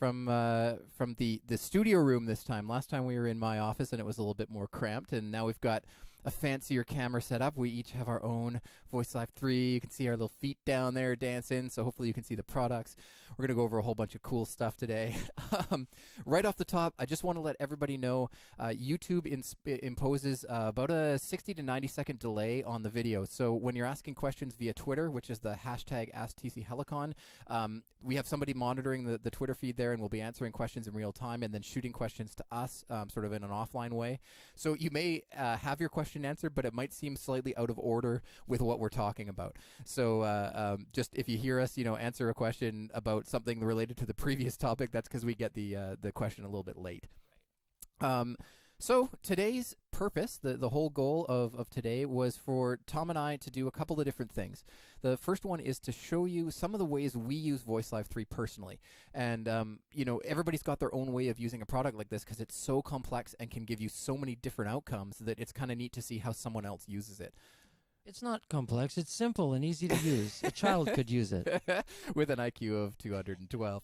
from the studio room this time. Last time we were in my office and it was a little bit more cramped, and now we've got a fancier camera set up. We each have our own VoiceLive 3. You can see our little feet down there dancing, so hopefully you can see the products. We're going to go over a whole bunch of cool stuff today. Right off the top, I just want to let everybody know YouTube imposes about a 60 to 90 second delay on the video. So when you're asking questions via Twitter, which is the hashtag AskTCHelicon, we have somebody monitoring the Twitter feed there, and we'll be answering questions in real time and then shooting questions to us sort of in an offline way. So you may have your question answered, but it might seem slightly out of order with what we're talking about. So just if you hear us, answer a question about something related to the previous topic, that's because we get the question a little bit late. So today's purpose, the whole goal of today, was for Tom and I to do a couple of different things. The first one is to show you some of the ways we use VoiceLive 3 personally. And, everybody's got their own way of using a product like this because it's so complex and can give you so many different outcomes that it's kind of neat to see how someone else uses it. It's not complex. It's simple and easy to use. A child could use it. With an IQ of 212.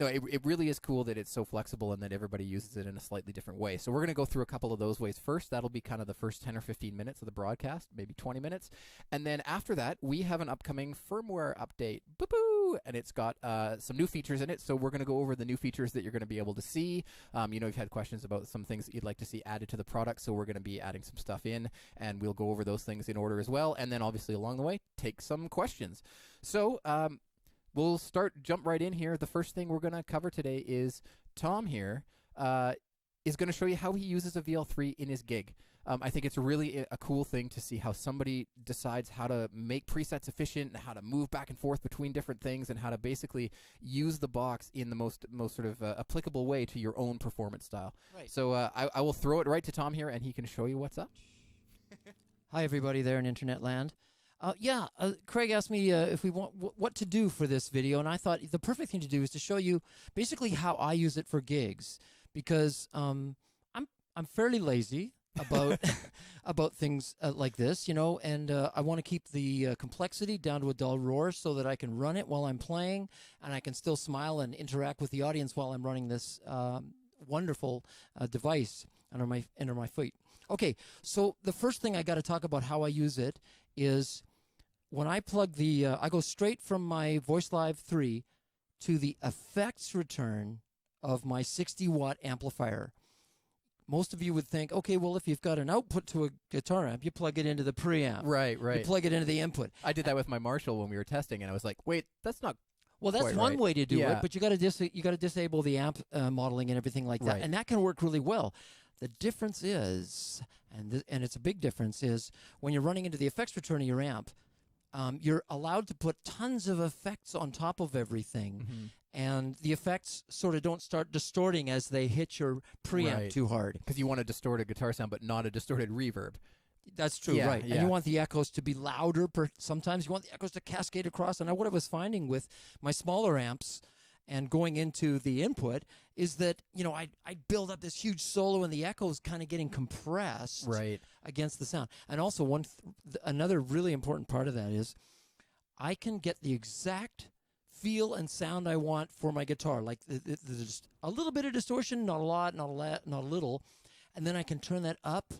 No, it really is cool that it's so flexible and that everybody uses it in a slightly different way. So we're going to go through a couple of those ways first. That'll be kind of the first 10 or 15 minutes of the broadcast, maybe 20 minutes. And then after that, we have an upcoming firmware update. Boo-boo! And it's got some new features in it. So we're going to go over the new features that you're going to be able to see. You've had questions about some things that you'd like to see added to the product. So we're going to be adding some stuff in, and we'll go over those things in order as well. And then obviously along the way, take some questions. So, we'll jump right in here. The first thing we're going to cover today is Tom here is going to show you how he uses a VL3 in his gig. I think it's really a cool thing to see how somebody decides how to make presets efficient and how to move back and forth between different things and how to basically use the box in the most sort of applicable way to your own performance style. Right. So I will throw it right to Tom here, and he can show you what's up. Hi, everybody there in Internet land. Craig asked me if we want what to do for this video, and I thought the perfect thing to do is to show you basically how I use it for gigs, because I'm fairly lazy about about things like this, and I want to keep the complexity down to a dull roar so that I can run it while I'm playing, and I can still smile and interact with the audience while I'm running this wonderful device under my feet. Okay, so the first thing I got to talk about how I use it is when I plug I go straight from my VoiceLive 3 to the effects return of my 60-watt amplifier. Most of you would think, okay, well, if you've got an output to a guitar amp, you plug it into the preamp. Right. You plug it into the input. I did that with my Marshall when we were testing, and I was like, wait, that's not Well, that's quite one right. way to do Yeah. it, but you got to disable the amp modeling and everything like that, Right. and that can work really well. The difference is, and it's a big difference, is when you're running into the effects return of your amp, you're allowed to put tons of effects on top of everything, and the effects sort of don't start distorting as they hit your preamp too hard. Because you want a distorted guitar sound, but not a distorted reverb. That's true, Yeah, right. yeah. And you want the echoes to be louder. Sometimes you want the echoes to cascade across. And what I was finding with my smaller amps and going into the input is that, I build up this huge solo and the echoes kind of getting compressed against the sound. And also another really important part of that is I can get the exact feel and sound I want for my guitar. Like there's a little bit of distortion, not a lot, not a little. And then I can turn that up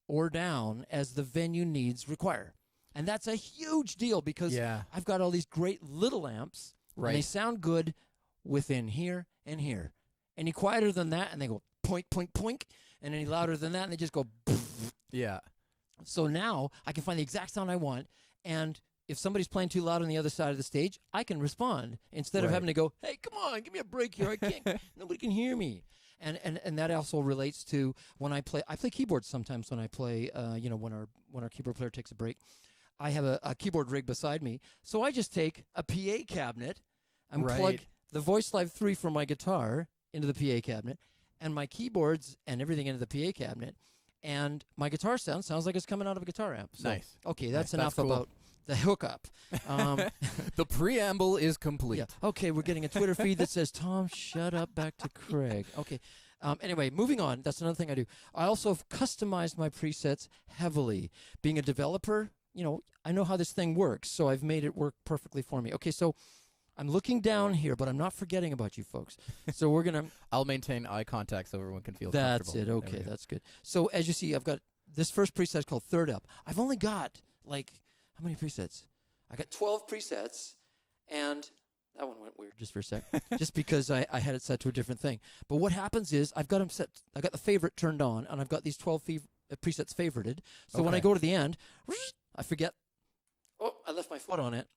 or down as the venue needs require. And that's a huge deal because I've got all these great little amps and they sound good within here and here. Any quieter than that and they go poink, poink, poink, and any louder than that and they just go Yeah. So now I can find the exact sound I want, and if somebody's playing too loud on the other side of the stage, I can respond instead of having to go, hey, come on, give me a break here. I can't, nobody can hear me. And that also relates to when I play keyboards sometimes when I play, when our keyboard player takes a break. I have a keyboard rig beside me, so I just take a PA cabinet and plug the VoiceLive 3 from my guitar into the PA cabinet and my keyboards and everything into the PA cabinet, and my guitar sounds like it's coming out of a guitar amp. So, Nice. Okay, that's Nice. enough That's cool. about the hookup. The preamble is complete. Yeah. Okay, we're getting a Twitter feed that says, Tom, shut up, back to Craig. Okay. Anyway, moving on. That's another thing I do. I also have customized my presets heavily. Being a developer, I know how this thing works, so I've made it work perfectly for me. Okay, so I'm looking down here, but I'm not forgetting about you folks. So we're going to... I'll maintain eye contact so everyone can feel That's comfortable. it. Okay, that's good. So as you see, I've got this first preset called Third Up. I've only got, like, how many presets? I got 12 presets, and that one went weird just for a sec, just because I had it set to a different thing. But what happens is I've got them set. I got the favorite turned on, and I've got these 12 presets favorited. So when I go to the end, I forget. Oh, I left my foot on it.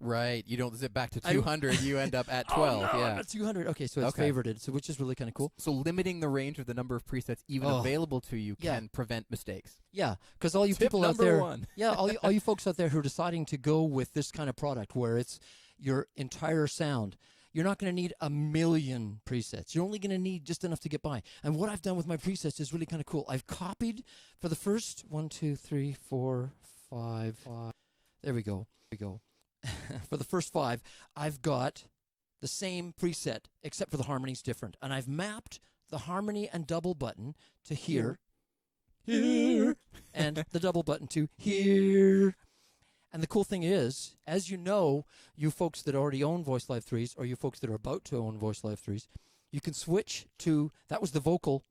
Right. You don't zip back to 200. You end up at 12. Oh, no, yeah. I'm at 200. Okay, so it's favorited, so which is really kind of cool. So limiting the range of the number of presets even available to you can prevent mistakes. Yeah, because all you Tip people out there, one. yeah, all you folks out there who are deciding to go with this kind of product where it's your entire sound, you're not going to need a million presets. You're only going to need just enough to get by. And what I've done with my presets is really kind of cool. I've copied for the first 1, 2, 3, 4, 5. There we go. For the first 5, I've got the same preset, except for the harmony's different. And I've mapped the harmony and double button to here, and the double button to here. And the cool thing is, as you know, you folks that already own VoiceLive 3s, or you folks that are about to own VoiceLive 3s, you can switch to, that was the vocal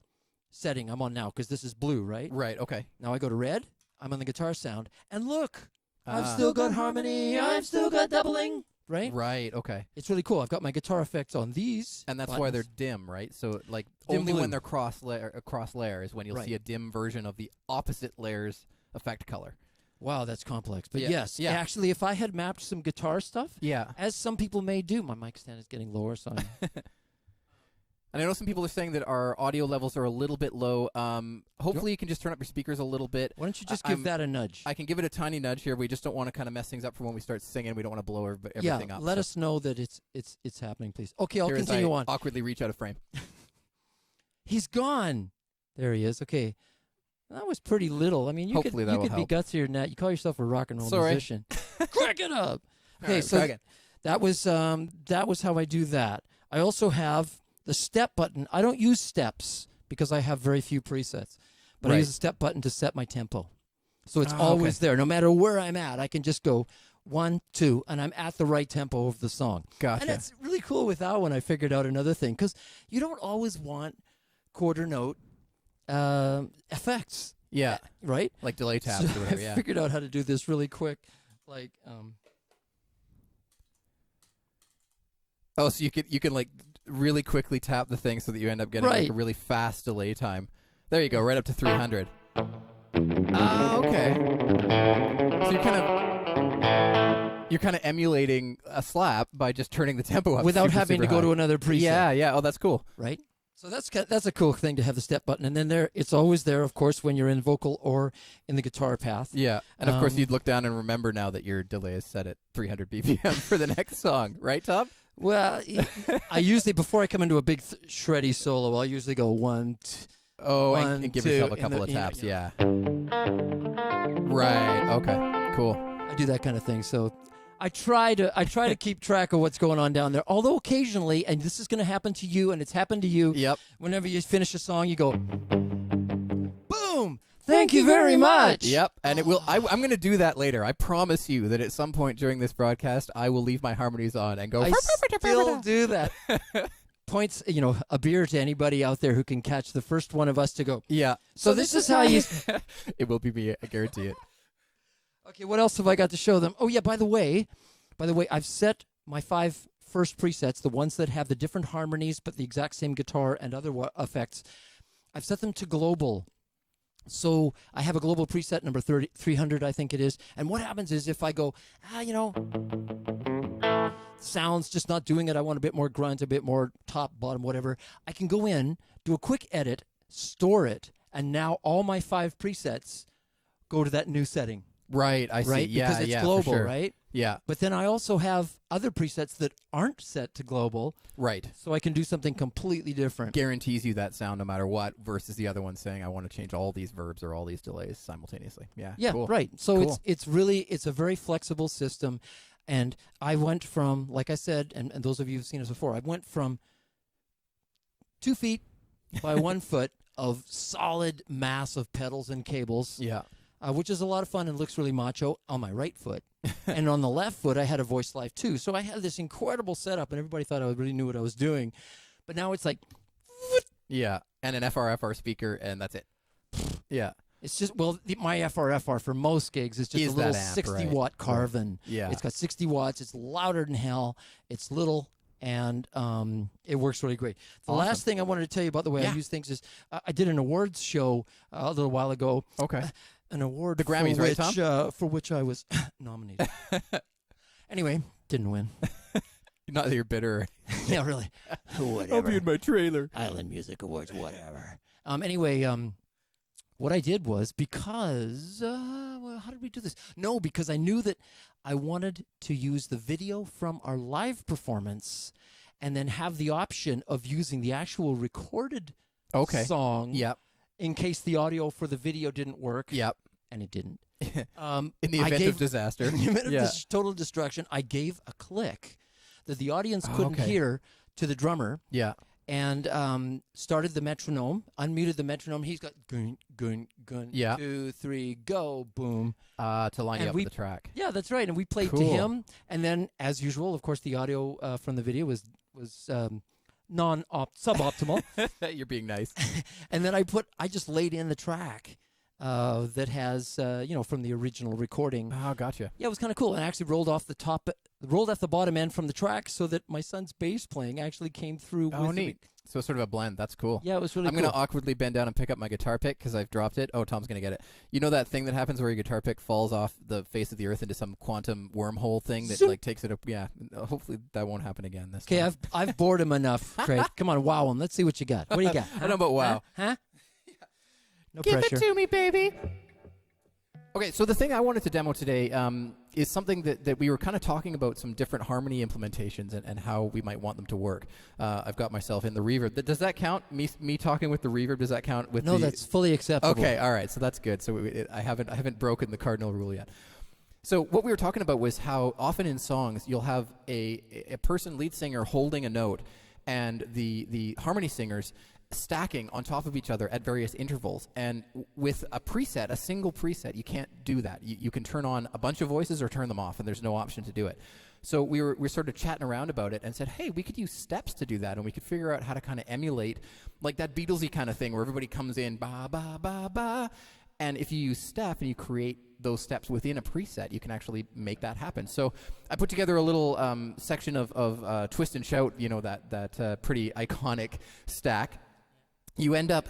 setting I'm on now, because this is blue, right? Right, okay. Now I go to red, I'm on the guitar sound, and look! I've still got harmony, I've still got doubling, right? Right, okay. It's really cool. I've got my guitar effects on these. And that's buttons. why they're dim, right? So, like, Dim only blue. when they're cross layer is when you'll see a dim version of the opposite layer's effect color. Wow, that's complex. But Yeah. yes, actually, if I had mapped some guitar stuff, Yeah. as some people may do, my mic stand is getting lower, so I'm... And I know some people are saying that our audio levels are a little bit low. Hopefully you can just turn up your speakers a little bit. Why don't you just give that a nudge? I can give it a tiny nudge here. We just don't want to kind of mess things up for when we start singing. We don't want to blow everything up. Let us know that it's happening, please. Okay, I'll Here continue on. Awkwardly reach out of frame. He's gone. There he is. Okay. That was pretty little. I mean, you Hopefully that will could be help. gutsier than that. You call yourself a rock and roll Sorry. musician. Crack it up. Okay, Right, so try again. that was how I do that. I also have the step button. I don't use steps because I have very few presets, but I use the step button to set my tempo. So it's always there. No matter where I'm at, I can just go 1, 2, and I'm at the right tempo of the song. Gotcha. And it's really cool with that one. I figured out another thing, because you don't always want quarter note effects. Yeah. Right? Like delay taps or whatever, I figured out how to do this really quick. Like, Oh, so you can like really quickly tap the thing so that you end up getting like a really fast delay time. There you go, right up to 300. Okay. So you're kind of emulating a slap by just turning the tempo up without having super to go high. to another preset. Yeah. Oh, that's cool. Right? So that's a cool thing to have the step button, and then it's always there, of course, when you're in vocal or in the guitar path. Yeah, and of course you'd look down and remember now that your delay is set at 300 BPM for the next song, right, Tom? Well, I usually, before I come into a big shreddy solo, I'll usually go 1, 2, and give yourself a couple of taps, yeah. Right. Okay. Cool. I do that kind of thing. So I try to keep track of what's going on down there. Although occasionally, and this is going to happen to you, and it's happened to you. Yep. Whenever you finish a song, you go, boom. Thank you very much. Yep, and it will. I'm going to do that later. I promise you that at some point during this broadcast, I will leave my harmonies on and go. I still do that. Points, a beer to anybody out there who can catch the first one of us to go. Yeah. So this is how you. It will be me. I guarantee it. Okay, what else have I got to show them? Oh yeah, by the way, I've set my 5 first presets, the ones that have the different harmonies but the exact same guitar and other effects. I've set them to global. So I have a global preset number 300, I think it is. And what happens is if I go, sounds just not doing it. I want a bit more grunt, a bit more top, bottom, whatever. I can go in, do a quick edit, store it, and now all my 5 presets go to that new setting. Right, I see. Right? Yeah, because it's yeah, global, for sure. right? Yeah. But then I also have other presets that aren't set to global. Right. So I can do something completely different. Guarantees you that sound no matter what, versus the other one saying I want to change all these verbs or all these delays simultaneously. Yeah. Yeah, cool. right. So Cool. it's a very flexible system. And I went from, like I said, and those of you who've seen us before, I went from 2 feet by 1 foot of solid mass of pedals and cables. Yeah. Which is a lot of fun and looks really macho on my right foot. and on the left foot I had a VoiceLive 2. So I had this incredible setup, and everybody thought I really knew what I was doing. But now it's like, Yeah, and an FRFR speaker, and that's it. Yeah. it's just, my FRFR for most gigs is just Is a little that amp, 60 right? watt Carvin. Yeah. It's got 60 watts. It's louder than hell. It's little. And it works really great. The Awesome. last thing I wanted to tell you about the way I use things is I did an awards show a little while ago. Okay. An award The Grammys, for right, which, Tom? for which I was nominated. Anyway, didn't win. Not that you're bitter. Yeah, really. Whatever. I'll be in my trailer. Island Music Awards, whatever. Anyway, what I did was because how did we do this? No, because I knew that I wanted to use the video from our live performance and then have the option of using the actual recorded song Yep. in case the audio for the video didn't work. Yep. And it didn't. In the event of disaster. In the event of this total destruction, I gave a click that the audience couldn't hear to the drummer. Yeah. And started the metronome, unmuted the metronome. He's got gun, gun, gun, 2, 3, go, boom. To line you up with the track. Yeah, that's right. And we played to him. And then, as usual, of course, the audio from the video was suboptimal. You're being nice. And then I just laid in the track that has, from the original recording. Oh, gotcha. Yeah, it was kind of cool. And I actually rolled off the bottom end from the track so that my son's bass playing actually came through. Oh, neat. So it's sort of a blend. That's cool. Yeah, it was really I'm cool. going to awkwardly bend down and pick up my guitar pick because I've dropped it. Oh, Tom's going to get it. You know that thing that happens where your guitar pick falls off the face of the earth into some quantum wormhole thing that like takes it up? Yeah. Hopefully that won't happen again this time. Okay, I've bored him enough, Craig. Come on, wow him. Let's see what you got. What do you got? I don't know about wow. Huh? No Give pressure. it to me, baby. Okay, so the thing I wanted to demo today is something that we were kind of talking about, some different harmony implementations and how we might want them to work. I've got myself in the reverb. Does that count? Me talking with the reverb, does that count with No, that's fully acceptable. Okay, all right, so that's good. So I haven't broken the cardinal rule yet. So what we were talking about was how often in songs you'll have a person, lead singer, holding a note, and the harmony singers stacking on top of each other at various intervals. And with a preset, a single preset, you can't do that. You can turn on a bunch of voices or turn them off, and there's no option to do it. So we were sort of chatting around about it and said, hey, we could use steps to do that, and we could figure out how to kind of emulate like that Beatlesy kind of thing where everybody comes in, ba, ba, ba, ba. And if you use step and you create those steps within a preset, you can actually make that happen. So I put together a little section of Twist and Shout, that pretty iconic stack. You end up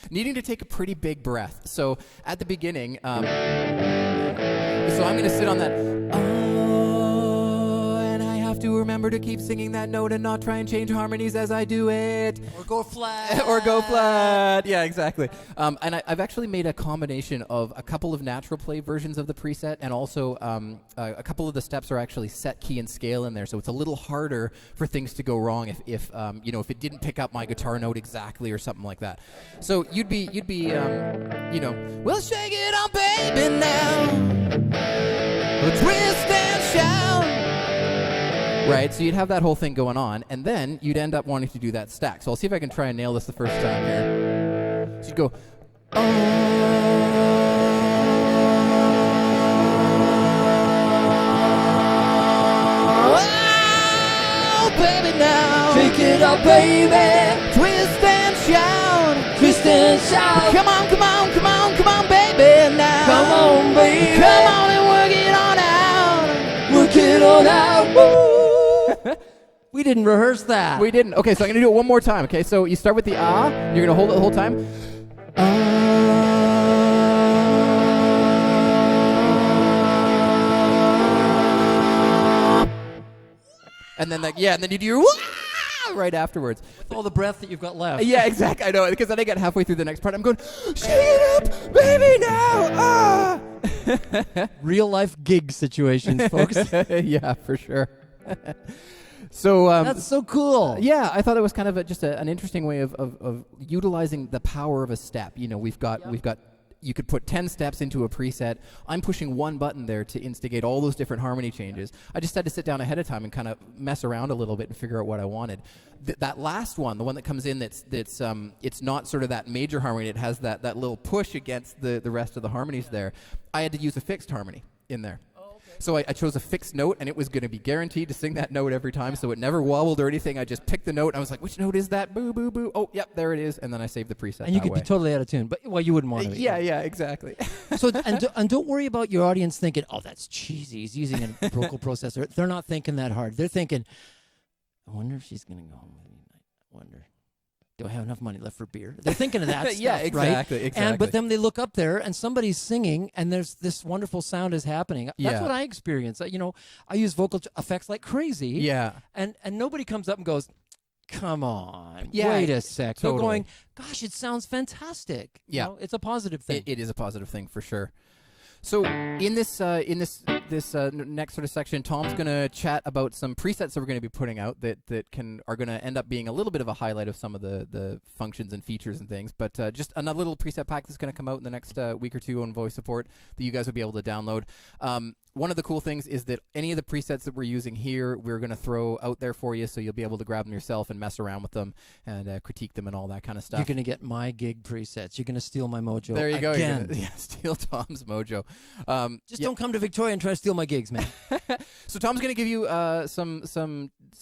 needing to take a pretty big breath. So at the beginning, so I'm going to sit on that, and I have to remember to keep singing that note and not try and change harmonies as I do it. Or go flat. Or go flat. Yeah, exactly. And I've actually made a combination of a couple of natural play versions of the preset, and also a couple of the steps are actually set key and scale in there, so it's a little harder for things to go wrong if it didn't pick up my guitar note exactly or something like that. So you'd be well, shake it on, baby, now. Twist and shout. Right, so you'd have that whole thing going on, and then you'd end up wanting to do that stack. So I'll see if I can try and nail this the first time here. So you'd go, oh, baby, now. Shake it up, baby. Twist and shout. Twist and shout. Come on, come on, come on, come on, baby, now. Come on, baby. Come on and work it on out. Work it on out. Woo. We didn't rehearse that. We didn't. Okay, so I'm going to do it one more time, okay? So you start with the ah. You're going to hold it the whole time. And then and then you do your wah right afterwards. With all the breath that you've got left. Yeah, exactly. I know, because then I get halfway through the next part. I'm going, shake it up, baby, now. Ah. Real life gig situations, folks. Yeah, for sure. So that's so cool. Yeah, I thought it was kind of just an interesting way of utilizing the power of a step. We've got you could put 10 steps into a preset. I'm pushing one button there to instigate all those different harmony changes. I just had to sit down ahead of time and kind of mess around a little bit and figure out what I wanted. That last one, the one that comes in that's it's not sort of that major harmony. It has that little push against the rest of the harmonies there. I had to use a fixed harmony in there. So I chose a fixed note, and it was going to be guaranteed to sing that note every time, so it never wobbled or anything. I just picked the note, and I was like, which note is that? Boo, boo, boo. Oh, yep, there it is. And then I saved the preset. And you could be totally out of tune, but well, you wouldn't want to. Yeah, exactly. So and don't worry about your audience thinking, oh, that's cheesy. He's using a vocal processor. They're not thinking that hard. They're thinking, I wonder if she's going to go home with me tonight. I wonder. Do I have enough money left for beer? They're thinking of that stuff, yeah, exactly, right? exactly. But then they look up there and somebody's singing and there's this wonderful sound is happening. That's what I experience. I use vocal effects like crazy. Yeah. And nobody comes up and goes, come on, yeah, wait a sec. Totally. They're going, gosh, it sounds fantastic. Yeah. You know, it's a positive thing. It is a positive thing for sure. So in this next sort of section, Tom's going to chat about some presets that we're going to be putting out that are going to end up being a little bit of a highlight of some of the functions and features and things. But just another little preset pack that's going to come out in the next week or two on voice support that you guys will be able to download. One of the cool things is that any of the presets that we're using here, we're going to throw out there for you, so you'll be able to grab them yourself and mess around with them and critique them and all that kind of stuff. You're going to get my gig presets. You're going to steal my mojo. There you go. Again. Steal Tom's mojo. Just don't come to Victoria and try to steal my gigs, man. So Tom's going to give you some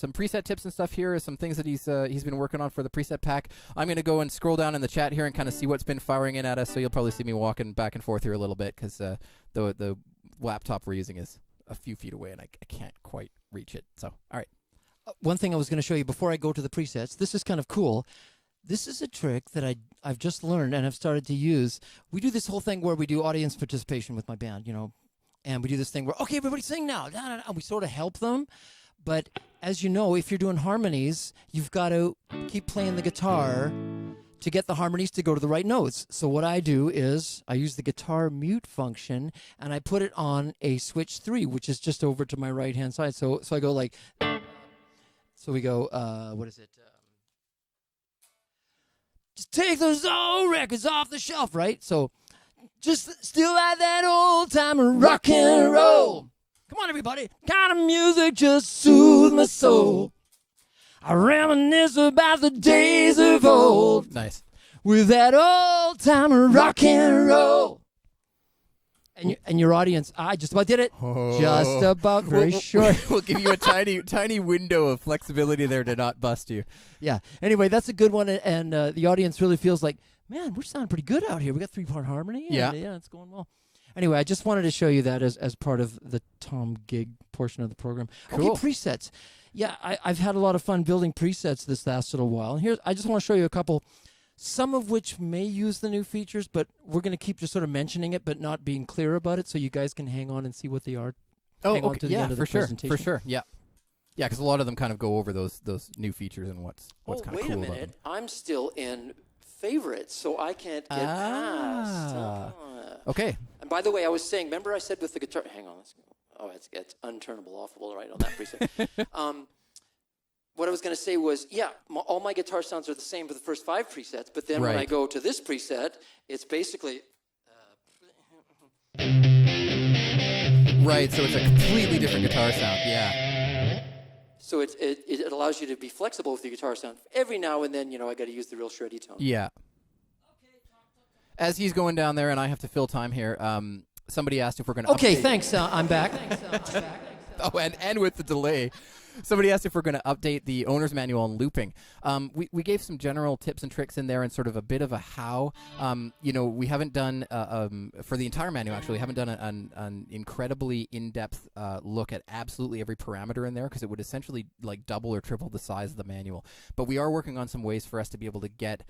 preset tips and stuff here, some things that he's been working on for the preset pack. I'm going to go and scroll down in the chat here and kind of see what's been firing in at us. So you'll probably see me walking back and forth here a little bit because the laptop we're using is a few feet away and I can't quite reach it. So, all right. One thing I was going to show you before I go to the presets, this is kind of cool. This is a trick that I've just learned and I've started to use. We do this whole thing where we do audience participation with my band, and we do this thing where, okay, everybody sing now. And we sort of help them. But as you know, if you're doing harmonies, you've got to keep playing the guitar to get the harmonies to go to the right notes. So what I do is I use the guitar mute function and I put it on a switch 3, which is just over to my right-hand side. So I go like, so we go, what is it? Just take those old records off the shelf, right? So just still like that old time rock and roll. Come on, everybody. Kind of music just soothes my soul. I reminisce about the days of old. Nice. With that old time rock and roll. And your audience, I just about did it. Oh. Just about, very short. We'll give you a tiny window of flexibility there to not bust you. Yeah. Anyway, that's a good one, and the audience really feels like, man, we're sounding pretty good out here. We got 3-part harmony. Yeah, it's going well. Anyway, I just wanted to show you that as part of the Tom gig portion of the program. Cool. Okay, presets. Yeah, I've had a lot of fun building presets this last little while. And I just want to show you a couple, some of which may use the new features, but we're going to keep just sort of mentioning it but not being clear about it so you guys can hang on and see what they are. Oh, hang on okay. to the end of the presentation. For sure. Yeah. Yeah, because a lot of them kind of go over those new features and what's kind of cool wait a about minute. them. I'm still in favorites, so I can't get past. Okay. And by the way, I was saying, remember I said with the guitar, hang on, it's unturnable offable right on that preset. What I was going to say was, all my guitar sounds are the same for the first 5 presets, but then when I go to this preset, it's basically... Right, so it's a completely different guitar sound, yeah. So it allows you to be flexible with your guitar sound. Every now and then, I got to use the real shreddy tone. Yeah. As he's going down there, and I have to fill time here, somebody asked if we're going to Okay, update... thanks. I'm back. Oh, and with the delay. Somebody asked if we're going to update the owner's manual on looping. We gave some general tips and tricks in there and sort of a bit of a how. We haven't done, for the entire manual actually, we haven't done an incredibly in-depth look at absolutely every parameter in there because it would essentially like double or triple the size of the manual. But we are working on some ways for us to be able to get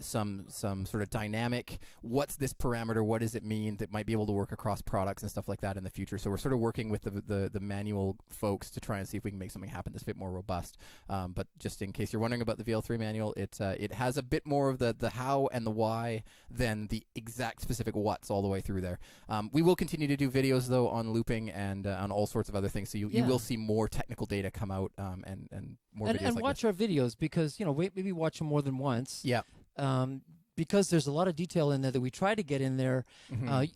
some sort of dynamic, what's this parameter, what does it mean, that might be able to work across products and stuff like that in the future. So we're sort of working with the manual folks to try and see if we can make something happen that's a bit more robust. But just in case you're wondering about the VL3 manual, it has a bit more of the how and the why than the exact specific what's all the way through there. We will continue to do videos though on looping and on all sorts of other things. So you will see more technical data come out and more videos and like watch this. our videos because maybe watch them more than once. Yeah. because there's a lot of detail in there that we try to get in there.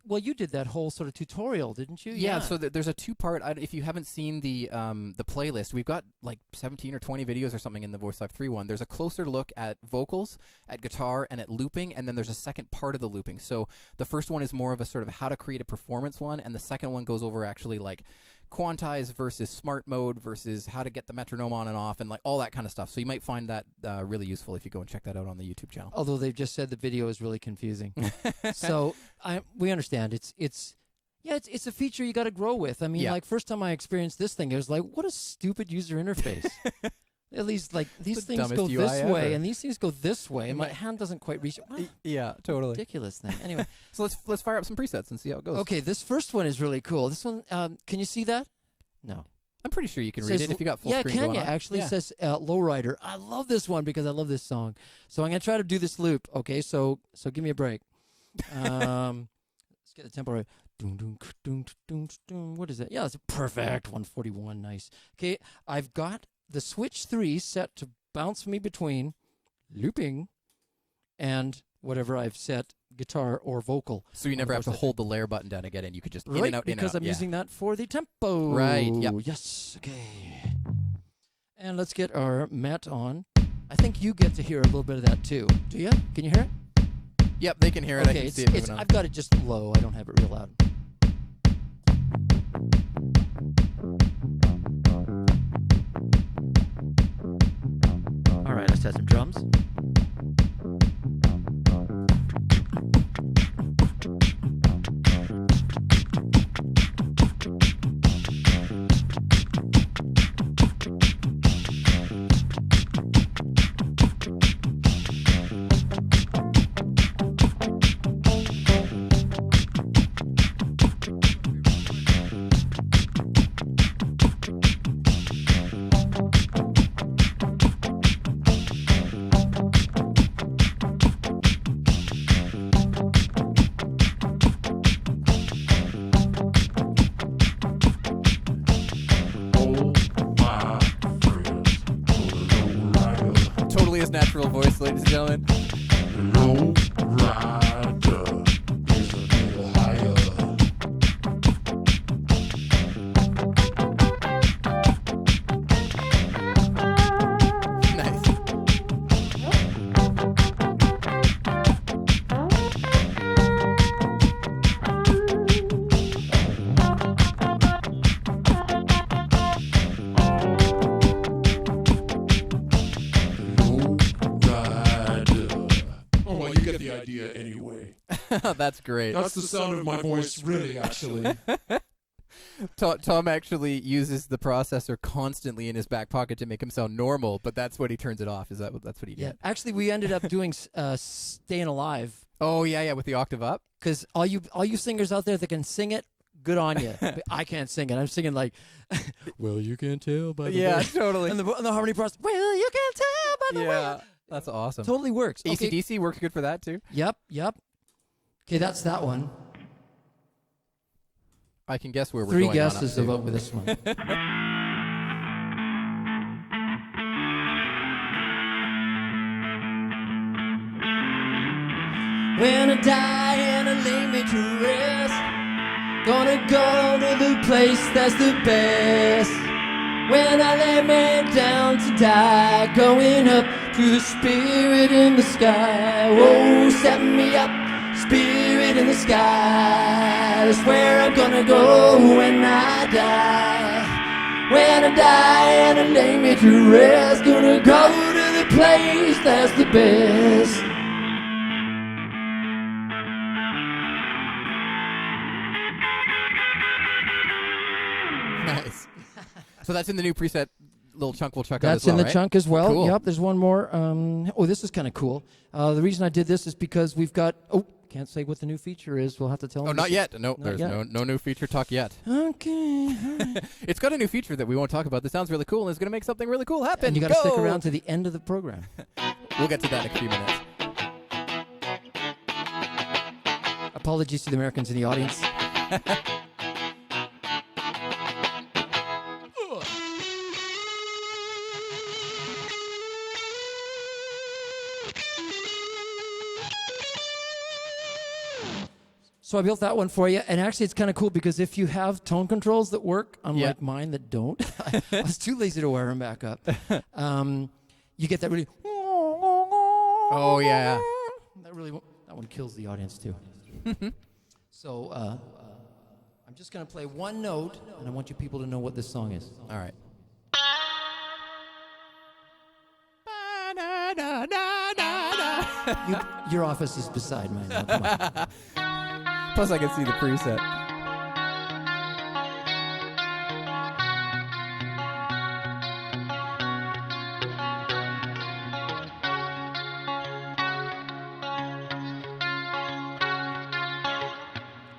Well, you did that whole sort of tutorial, didn't you? Yeah. So there's a two-part. If you haven't seen the playlist, we've got like 17 or 20 videos or something in the VoiceLive 3 one. There's a closer look at vocals, at guitar, and at looping, and then there's a second part of the looping. So the first one is more of a sort of how to create a performance one, and the second one goes over actually like quantize versus smart mode versus how to get the metronome on and off and like all that kind of stuff. So you might find that really useful if you go and check that out on the YouTube channel. Although they've just said the video is really confusing. So we understand. It's a feature you got to grow with. I mean, like first time I experienced this thing, it was like, what a stupid user interface. At least like these things go this way and these things go this way, and my hand doesn't quite reach it. Yeah, totally. Ridiculous thing. Anyway, so let's fire up some presets and see how it goes. Okay, this first one is really cool. This one, can you see that? No. I'm pretty sure you can read it if you got full screen going on. Yeah, can you? Actually, it says Lowrider. I love this one because I love this song. So I'm going to try to do this loop. Okay, so give me a break. Let's get the tempo right. What is it? Yeah, it's perfect. 141, nice. Okay, I've got the switch 3 set to bounce me between looping and whatever I've set, guitar or vocal. So you never have to hold the layer button down to get in. You could just in and out, in and out. Because I'm using that for the tempo. Right, yep. Yes, okay. And let's get our Met on. I think you get to hear a little bit of that too. Do you? Can you hear it? Yep, they can hear it. Okay, I can see it moving on. I've got it just low. I don't have it real loud. All right, let's add some drums. His natural voice, ladies and gentlemen. Low rider is a little higher. Nice. Anyway. That's great. That's the sound of my voice, really, actually. Tom actually uses the processor constantly in his back pocket to make him sound normal, but that's what he turns it off. That's what he did? Yeah. Actually, we ended up doing Staying Alive. Oh, yeah, with the octave up. Because all you singers out there that can sing it, good on you. I can't sing it. I'm singing like, well, you can tell by the way. Totally. And the harmony process, well, you can tell by the way. Yeah, that's awesome. Totally works. AC/DC works good for that, too. Yep. Okay, that's that one. I can guess where we're 3 going. guesses about with this one. When I die and I lay me to rest, gonna go to the place that's the best. When I lay me down to die, going up to the spirit in the sky. Whoa, set me up, spirit in the sky. That's where I'm gonna go when I die. When I die and I lay me to rest, gonna go to the place that's the best. Nice. So that's in the new preset little chunk we'll check out as That's well, in the right? chunk as well. Cool. Yep, there's one more. This is kind of cool. The reason I did this is because we've got... can't say what the new feature is. We'll have to tell them. Oh, not yet. No, there's yet. no new feature talk yet. Okay. It's got a new feature that we won't talk about. That sounds really cool, and it's going to make something really cool happen. And you got to stick around to the end of the program. We'll get to that in a few minutes. Apologies to the Americans in the audience. So I built that one for you, and actually it's kind of cool because if you have tone controls that work, unlike mine that don't, I was too lazy to wire them back up. You get that really. Oh yeah. That one kills the audience too. So I'm just going to play one note, and I want you people to know what this song is. All right. Your office is beside mine. Now, come on. Plus, I can see the preset.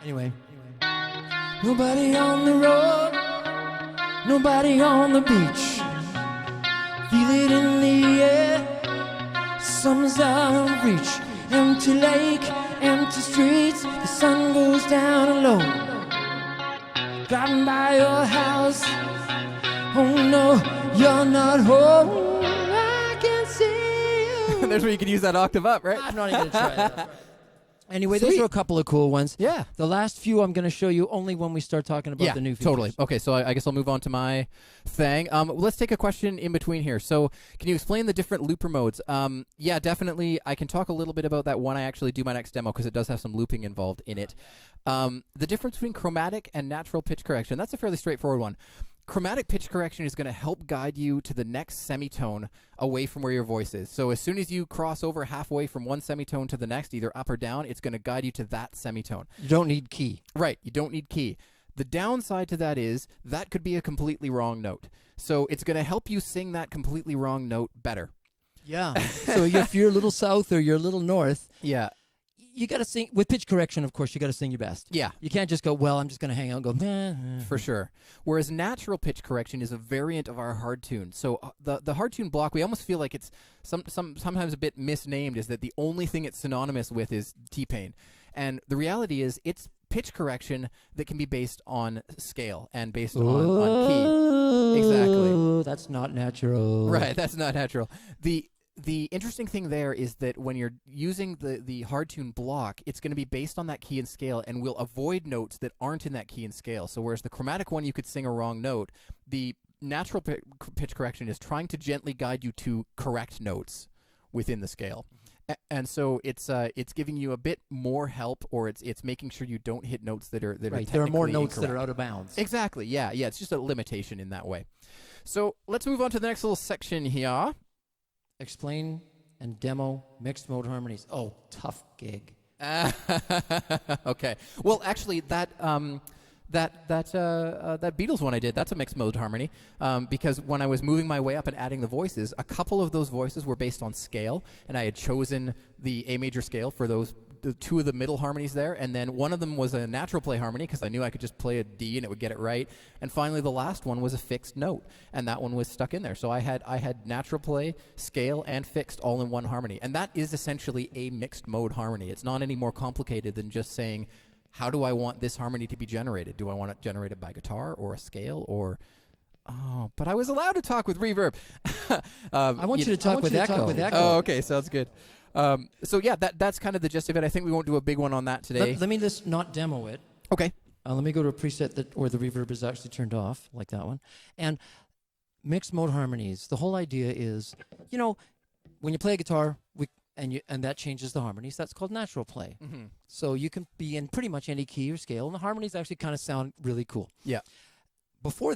Anyway. Nobody on the road, nobody on the beach. Feel it in the air, summer's out of reach. Empty lake, empty streets, the sun goes down low. Driving by your house, oh no, you're not home. I can see you. There's where you can use that octave up, right? I'm not even going to try that. Anyway, Sweet. those are a couple of cool ones. Yeah. The last few I'm going to show you only when we start talking about the new features. Totally. Okay, so I guess I'll move on to my thing. Let's take a question in between here. So can you explain the different looper modes? Yeah, definitely. I can talk a little bit about that when I actually do my next demo because it does have some looping involved in it. The difference between chromatic and natural pitch correction, that's a fairly straightforward one. Chromatic pitch correction is going to help guide you to the next semitone away from where your voice is. So as soon as you cross over halfway from one semitone to the next, either up or down, it's going to guide you to that semitone. You don't need key. Right, you don't need key. The downside to that is that could be a completely wrong note. So it's going to help you sing that completely wrong note better. Yeah. So if you're a little south or you're a little north, Yeah. you got to sing with pitch correction. Of course, you got to sing your best. Yeah. You can't just go, well, I'm just going to hang out and go, nah. For sure. Whereas natural pitch correction is a variant of our hard tune. So the hard tune block, we almost feel like it's sometimes a bit misnamed, is that the only thing it's synonymous with is T-Pain. And the reality is it's pitch correction that can be based on scale and based on key. Exactly. That's not natural. Right, that's not natural. The interesting thing there is that when you're using the hard tune block, it's going to be based on that key and scale and will avoid notes that aren't in that key and scale. So whereas the chromatic one, you could sing a wrong note, the natural pitch correction is trying to gently guide you to correct notes within the scale. And so it's giving you a bit more help, or it's making sure you don't hit notes that are right. There are more notes incorrect. that are out of bounds. Exactly. Yeah. It's just a limitation in that way. So let's move on to the next little section here. Explain and demo mixed mode harmonies. Oh, tough gig. Okay. Well, actually, that Beatles one I did, that's a mixed mode harmony, because when I was moving my way up and adding the voices, a couple of those voices were based on scale, and I had chosen the A major scale for the two of the middle harmonies there, and then one of them was a natural play harmony because I knew I could just play a D and it would get it right, and finally the last one was a fixed note, and that one was stuck in there. So I had natural play, scale, and fixed all in one harmony, and that is essentially a mixed mode harmony. It's not any more complicated than just saying, how do I want this harmony to be generated? Do I want it generated by guitar or a scale or... Oh, but I was allowed to talk with reverb. I want you to talk with echo. Oh, okay, sounds good. So yeah, that's kind of the gist of it. I think we won't do a big one on that today. Let me just not demo it. Okay. Let me go to a preset where the reverb is actually turned off, like that one. And mixed mode harmonies, the whole idea is, when you play a guitar, and that changes the harmonies, that's called natural play. Mm-hmm. So you can be in pretty much any key or scale, and the harmonies actually kind of sound really cool. Yeah. Before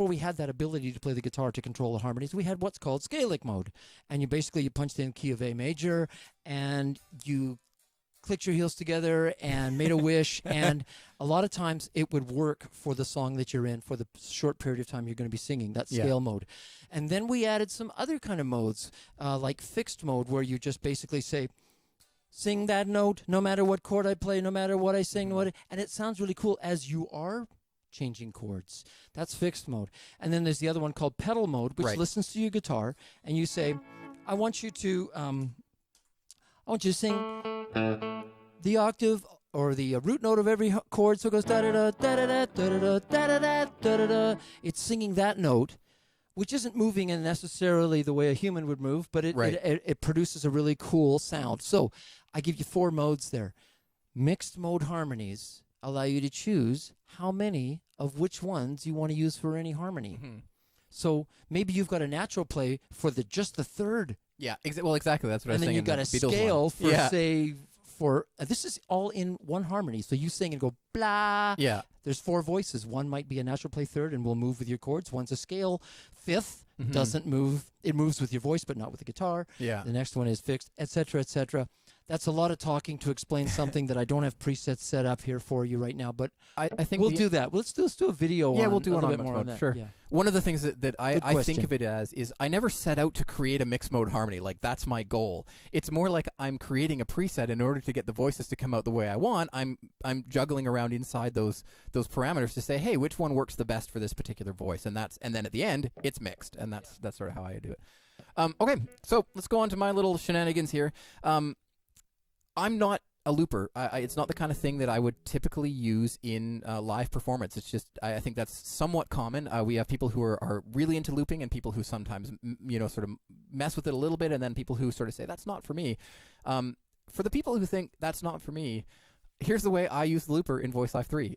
we had that ability to play the guitar to control the harmonies, we had what's called scalic mode. And you punched in key of A major, and you clicked your heels together and made a wish. And a lot of times it would work for the song that you're in for the short period of time you're going to be singing. That's scale mode. And then we added some other kind of modes, like fixed mode, where you just basically say, sing that note, no matter what chord I play, no matter what I sing, and it sounds really cool as you are changing chords. That's fixed mode. And then there's the other one called pedal mode, which listens to your guitar, and you say, I want you to sing the octave or the root note of every chord, so it goes da da da da da da da da da da da da. It's singing that note, which isn't moving in necessarily the way a human would move, but it produces a really cool sound. So I give you 4 modes there. mixed mode harmonies allow you to choose how many of which ones you want to use for any harmony. Mhm. So maybe you've got a natural play for just the third, Yeah, well, exactly. That's what I was and then saying. you've got a in the Beatles scale one. for Yeah. say this is all in one harmony. So you sing and go blah. Yeah. There's 4 voices. One might be a natural play third and will move with your chords. One's a scale fifth, Mhm. doesn't move. It moves with your voice, but not with the guitar. Yeah. The next one is fixed, etc., etc. That's a lot of talking to explain something that I don't have presets set up here for you right now, but I think we'll do that. Let's do a video Yeah, on we'll do a it little on bit mixed more mode, on that. sure. Yeah. One of the things that I think question. of it as is I never set out to create a mixed mode harmony. Like, that's my goal. It's more like I'm creating a preset in order to get the voices to come out the way I want. I'm juggling around inside those parameters to say, hey, which one works the best for this particular voice? And then at the end, it's mixed. And that's sort of how I do it. Okay, so let's go on to my little shenanigans here. I'm not a looper. It's not the kind of thing that I would typically use in live performance. It's just I think that's somewhat common. We have people who are really into looping and people who sometimes sort of mess with it a little bit, and then people who sort of say that's not for me. For the people who think that's not for me, here's the way I use the looper in VoiceLive 3.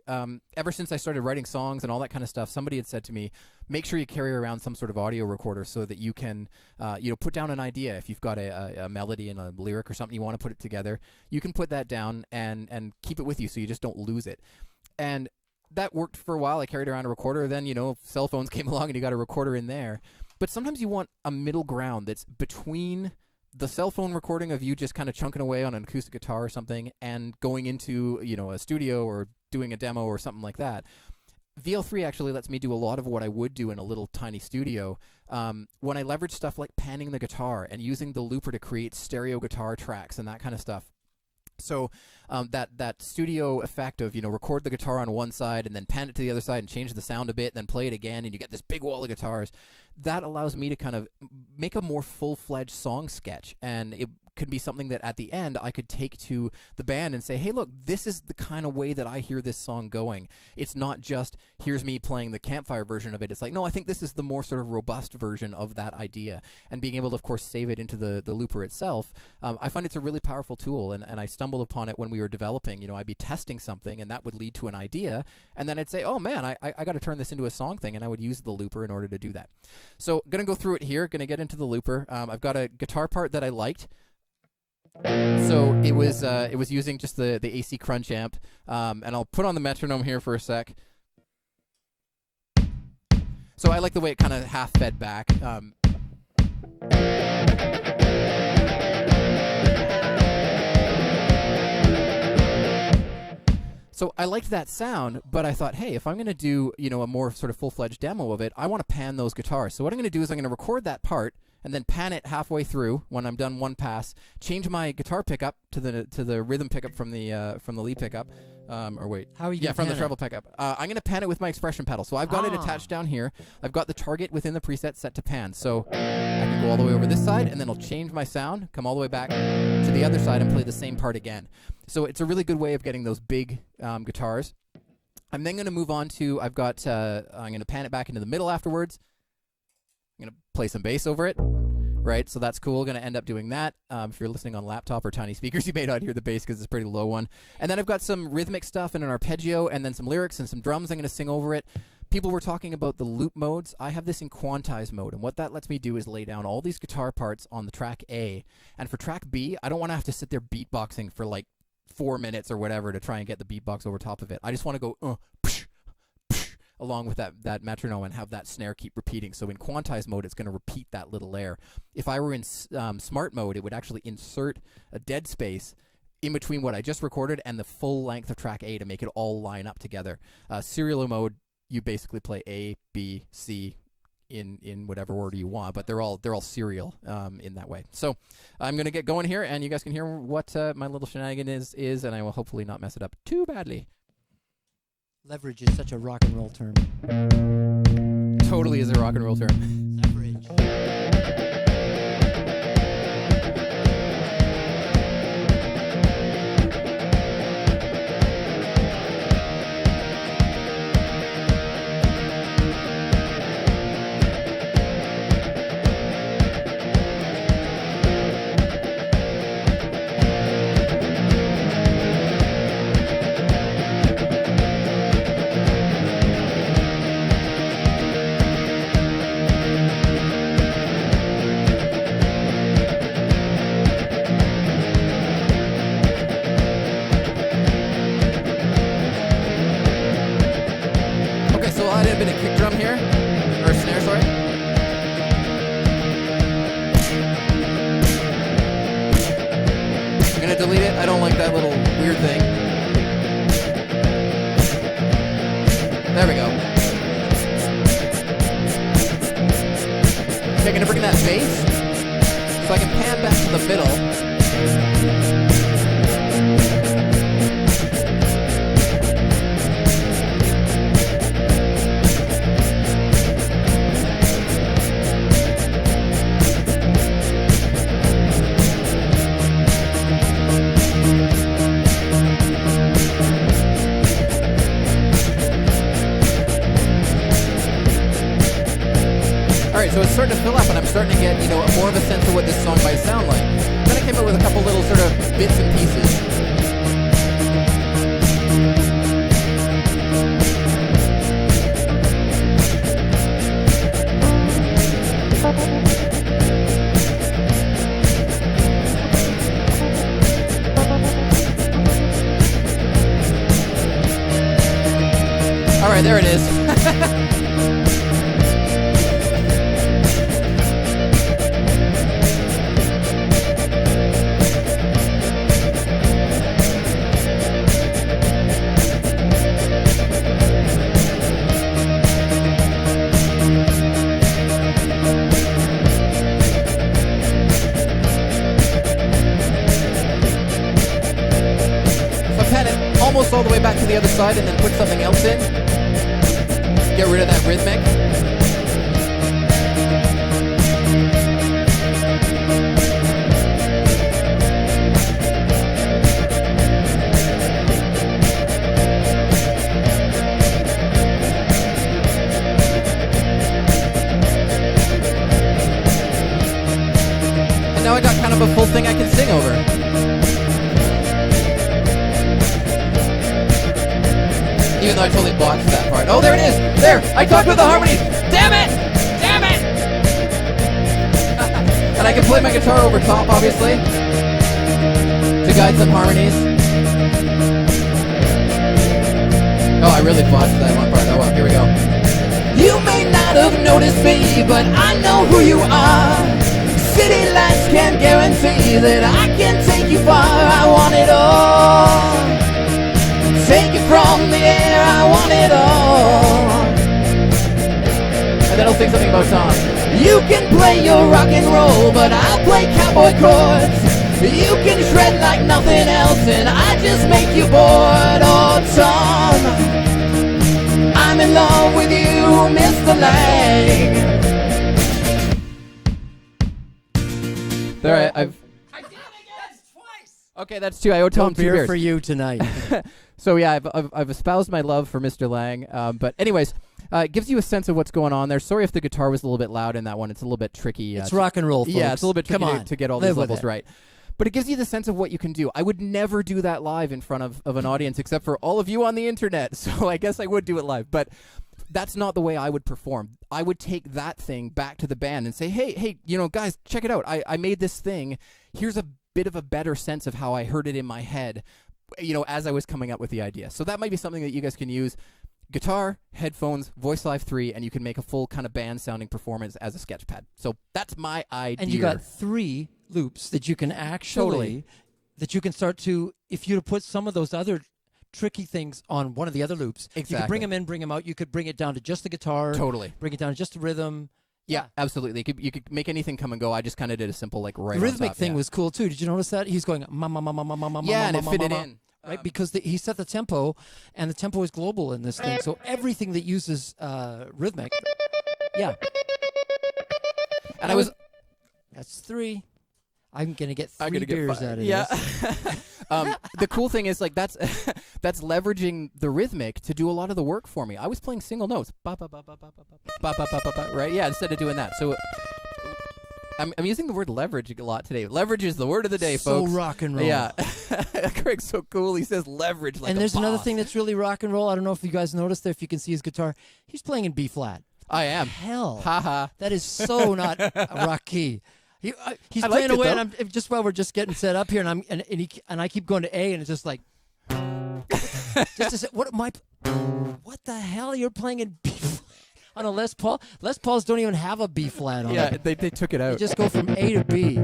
Ever since I started writing songs and all that kind of stuff, somebody had said to me, make sure you carry around some sort of audio recorder so that you can, put down an idea. If you've got a melody and a lyric or something you want to put it together, you can put that down and keep it with you so you just don't lose it. And that worked for a while. I carried around a recorder. Then, cell phones came along and you got a recorder in there. But sometimes you want a middle ground that's between the cell phone recording of you just kind of chunking away on an acoustic guitar or something and going into, a studio or doing a demo or something like that. VL3 actually lets me do a lot of what I would do in a little tiny studio when I leverage stuff like panning the guitar and using the looper to create stereo guitar tracks and that kind of stuff. So that studio effect of, record the guitar on one side and then pan it to the other side and change the sound a bit, then play it again, and you get this big wall of guitars, that allows me to kind of make a more full-fledged song sketch. And it could be something that at the end I could take to the band and say, hey, look, this is the kind of way that I hear this song going. It's not just, here's me playing the campfire version of it. It's like, no, I think this is the more sort of robust version of that idea. And being able to, of course, save it into the looper itself, I find it's a really powerful tool. And I stumbled upon it when we were developing. I'd be testing something, and that would lead to an idea. And then I'd say, oh, man, I got to turn this into a song thing. And I would use the looper in order to do that. So going to go through it here, going to get into the looper. I've got a guitar part that I liked. So it was using just the AC Crunch amp, and I'll put on the metronome here for a sec. So I like the way it kind of half fed back. So I liked that sound, but I thought, hey, if I'm going to do, a more sort of full-fledged demo of it, I want to pan those guitars. So what I'm going to do is I'm going to record that part and then pan it halfway through when I'm done one pass, change my guitar pickup to the rhythm pickup from the lead pickup. How are you from gonna the pan treble pickup. I'm going to pan it with my expression pedal. So I've got it Ah. attached down here. I've got the target within the preset set to pan. So I can go all the way over this side, and then I'll change my sound, come all the way back to the other side, and play the same part again. So it's a really good way of getting those big guitars. I'm then going to move on to, I'm going to pan it back into the middle afterwards. I'm going to play some bass over it. Right, so that's cool. Going to end up doing that. If you're listening on laptop or tiny speakers, you may not hear the bass because it's a pretty low one. And then I've got some rhythmic stuff and an arpeggio, and then some lyrics and some drums I'm going to sing over it. People were talking about the loop modes. I have this in quantize mode, and what that lets me do is lay down all these guitar parts on the track A. And for track B, I don't want to have to sit there beatboxing for like 4 minutes or whatever to try and get the beatbox over top of it. I just want to go psh, psh, along with that metronome and have that snare keep repeating. So in quantize mode, it's going to repeat that little layer. If I were in smart mode, it would actually insert a dead space in between what I just recorded and the full length of track A to make it all line up together. Serial mode, you basically play A, B, C in whatever order you want, but they're all serial in that way. So I'm going to get going here, and you guys can hear what my little shenanigan is, and I will hopefully not mess it up too badly. Leverage is such a rock and roll term. Totally is a rock and roll term. Leverage. I'm gonna delete it. I don't like that little weird thing. There we go. Okay, I'm gonna bring that bass so I can pan back to the middle. Alright, so it's starting to fill up and I'm starting to get, more of a sense of what this song might sound like. Then I came up with a couple little sort of bits and pieces. Alright, there it is. Almost all the way back to the other side and then put something else in. Get rid of that rhythmic. And now I got kind of a full thing I can sing over. Even though I totally botched that part. Oh, there it is! There! I talked with the harmonies! Damn it! Damn it! And I can play my guitar over top, obviously, to guide some harmonies. Oh, I really botched that one part. Oh well, here we go. You may not have noticed me, but I know who you are. City lights can't guarantee that I can take you far. I want it all. Take it from the air, I want it all. And then I'll sing something about Tom. You can play your rock and roll, but I'll play cowboy chords. You can shred like nothing else, and I just make you bored. Oh, Tom, I'm in love with you, Mr. Lang. There, I did it again twice. Okay, that's two. I owe Tom two beer beers for you tonight. So yeah, I've espoused my love for Mr. Lang. But anyways, it gives you a sense of what's going on there. Sorry if the guitar was a little bit loud in that one. It's a little bit tricky. It's rock and roll, folks. Yeah, it's a little bit tricky Come on, to get all live these with levels it. right. But it gives you the sense of what you can do. I would never do that live in front of an audience except for all of you on the internet. So I guess I would do it live. But that's not the way I would perform. I would take that thing back to the band and say, hey, guys, check it out. I made this thing. Here's a bit of a better sense of how I heard it in my head, as I was coming up with the idea. So that might be something that you guys can use. Guitar, headphones, VoiceLive 3, and you can make a full kind of band-sounding performance as a sketch pad. So that's my idea. And you got 3 loops that you can actually, that you can start to, if you put some of those other tricky things on one of the other loops, exactly. You could bring them in, bring them out. You could bring it down to just the guitar. Totally. Bring it down to just the rhythm. Yeah, absolutely. You could make anything come and go. I just kind of did a simple right the on rhythmic top, thing was cool too. Did you notice that? He's going ma ma ma ma ma ma ma. Yeah, and it fit it ma, in. Right, because he set the tempo, and the tempo is global in this thing. So everything that uses rhythmic, yeah. And I was. That's 3. I'm gonna get 3 gonna beers get out of yeah. this. The cool thing is that's leveraging the rhythmic to do a lot of the work for me. I was playing single notes, ba ba ba ba ba ba ba ba ba ba, right? Yeah, instead of doing that. So I'm using the word leverage a lot today. Leverage is the word of the day, so folks. rock and roll. Yeah, Craig's so cool. He says leverage like. And there's a another boss. thing that's really rock and roll. I don't know if you guys noticed there. If you can see his guitar, he's playing in B flat. I am. Hell, Haha. that is so not a rock key. He's I playing liked it, away, though. and I'm just while we're just getting set up here, and I keep going to A, and it's just like, just to say, what the hell? You're playing in B flat on a Les Paul? Les Pauls don't even have a B flat on Yeah, it. they took it out. They just go from A to B.